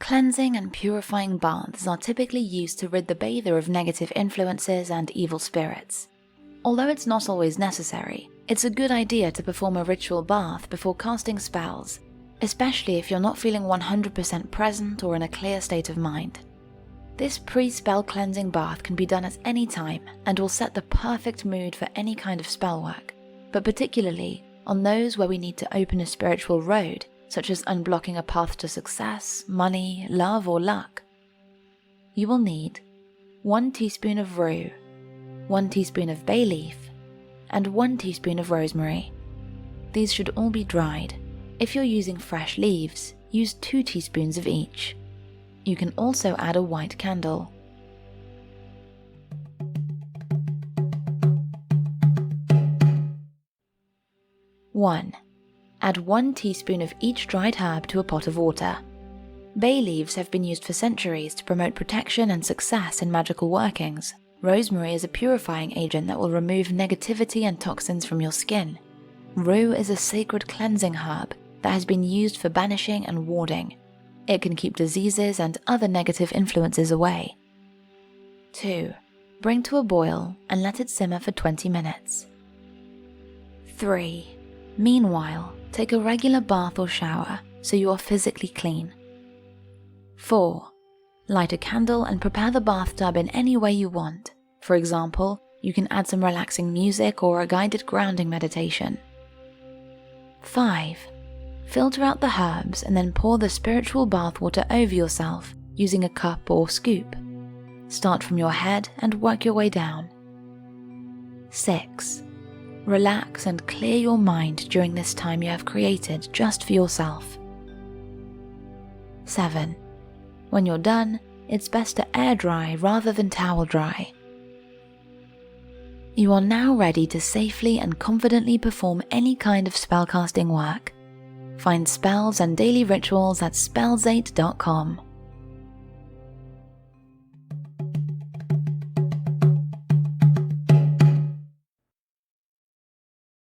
Cleansing and purifying baths are typically used to rid the bather of negative influences and evil spirits. Although it's not always necessary, it's a good idea to perform a ritual bath before casting spells, especially if you're not feeling 100% present or in a clear state of mind. This pre-spell cleansing bath can be done at any time and will set the perfect mood for any kind of spell work, but particularly on those where we need to open a spiritual road, such as unblocking a path to success, money, love, or luck. You will need 1 teaspoon of rue, 1 teaspoon of bay leaf, and 1 teaspoon of rosemary. These should all be dried. If you're using fresh leaves, use 2 teaspoons of each. You can also add a white candle. One. Add 1 teaspoon of each dried herb to a pot of water. Bay leaves have been used for centuries to promote protection and success in magical workings. Rosemary is a purifying agent that will remove negativity and toxins from your skin. Rue is a sacred cleansing herb that has been used for banishing and warding. It can keep diseases and other negative influences away. 2. Bring to a boil and let it simmer for 20 minutes. 3. Meanwhile, take a regular bath or shower so you are physically clean. 4. Light a candle and prepare the bathtub in any way you want. For example, you can add some relaxing music or a guided grounding meditation. 5. Filter out the herbs and then pour the spiritual bathwater over yourself using a cup or scoop. Start from your head and work your way down. 6. Relax and clear your mind during this time you have created just for yourself. 7. When you're done, it's best to air dry rather than towel dry. You are now ready to safely and confidently perform any kind of spellcasting work. Find spells and daily rituals at spells8.com.